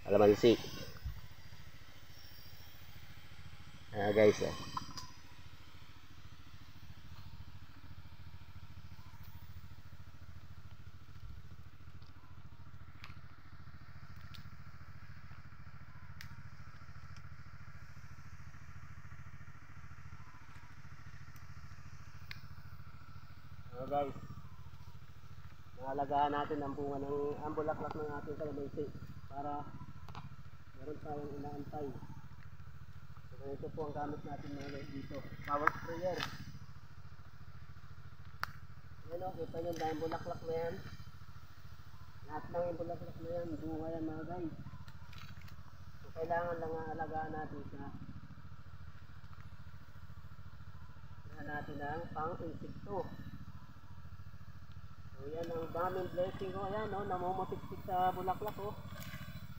Kalamansi. Guys, guys, naalagaan natin ang bunga ang bulaklak ng ating kalamansi para meron tayong inaantay. So ito po ang gamit natin mga guys dito, power sprayer. Yan o, kita nyo dahil bulaklak na yan, lahat ng yung bulaklak na yan, bunga yan mga guys. So kailangan lang alagaan natin siya. Kailangan natin ang pang-insekto. So yan ang daming blessing ko. Ayan o, namumutik-tik sa bulaklak o.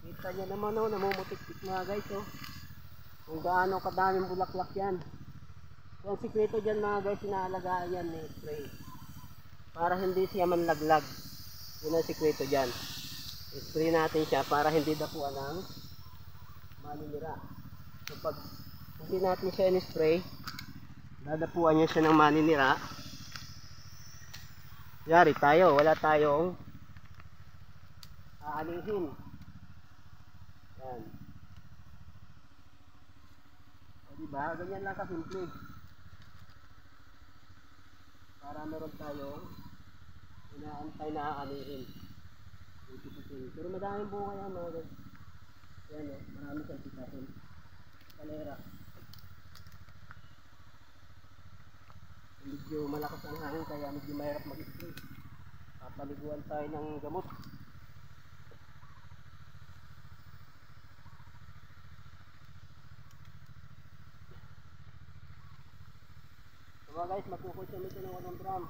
Kita nyo naman o, namumutik-tik mga guys o. Kung gaano kadaming bulaklak yan. So ang sikreto dyan mga guys, inaalagaan yan ni spray. Para hindi siya manlaglag. Yun ang sikreto dyan. I-spray natin siya para hindi dapuan ng maninira. So pag hindi natin siya in-spray, dadapuan niya siya ng maninira. Yari tayo, wala tayong aanihin. Yan. O diba? Ganyan lang kasimple. Para meron tayong inaantay na aanihin. Pero madaming bunga yan mga guys. Yan o, marami siyang pitahin. Kalera. Medyo malakas ang hangin kaya medyo mahirap mag-spray. Papaliguan tayo ng gamot. So mga guys, magkukonsume ito ng 1 drum.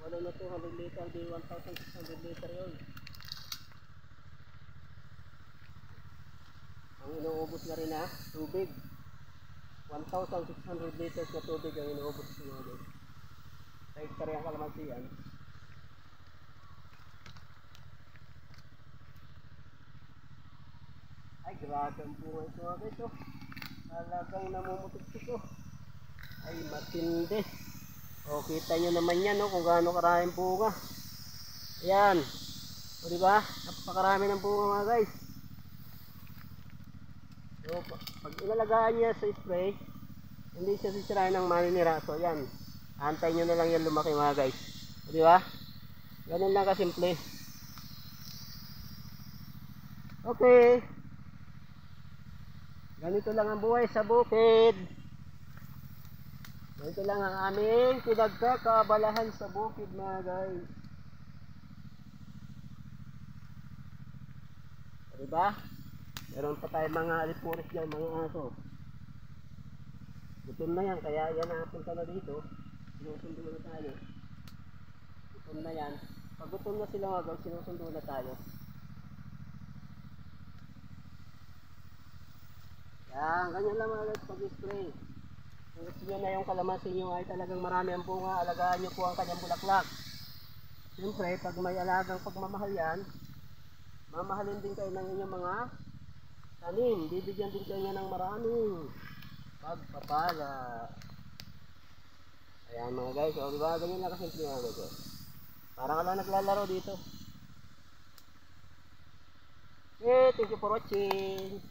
Wala na 200 liter, di 1,600 liter yun. Ang inuubos na rin na tubig. 1,600 liters na tubig ang inuubos ko mga guys. Sa hektarya ang kalamansian. Ay grabe ang bunga ito mga guys oh. Talagang namumutik ko. Ay matindi. O kita nyo naman yan oh, kung gaano karaming bunga. Ayan. O diba? Napakarami ng bunga mga guys. So, pag inalagaan niya sa spray, hindi siya sisirain ng maninira. So yan, antay nyo na lang yan lumaki mga guys. Di ba? Ganun lang kasimple. Okay. Ganito lang ang buhay sa bukid. Ganito lang ang aming pinagkakabalahan sa bukid mga guys. Di ba? Meron pa tayo mga alipuris dyan, mga aso. Gutom na yan, kaya yan napunta na dito. Sinusundo na tayo. Gutom na yan. Pag gutom na sila mga guys, sinusundo na tayo. Yan, ganyan lang mga guys pag-spray. Kung gusto nyo na yung kalamansi nyo ay talagang marami ang bunga, alagaan nyo po ang kanyang bulaklak. Siyempre, pag may alagang pagmamahal yan, mamahalin din kayo ng inyong mga tanim, bibigyan din kayo ng maraming pagpapala. Ayan mga guys, o diba ganyan lang kasimple mga guys. Parang lang naglalaro dito. Okay, thank you for watching.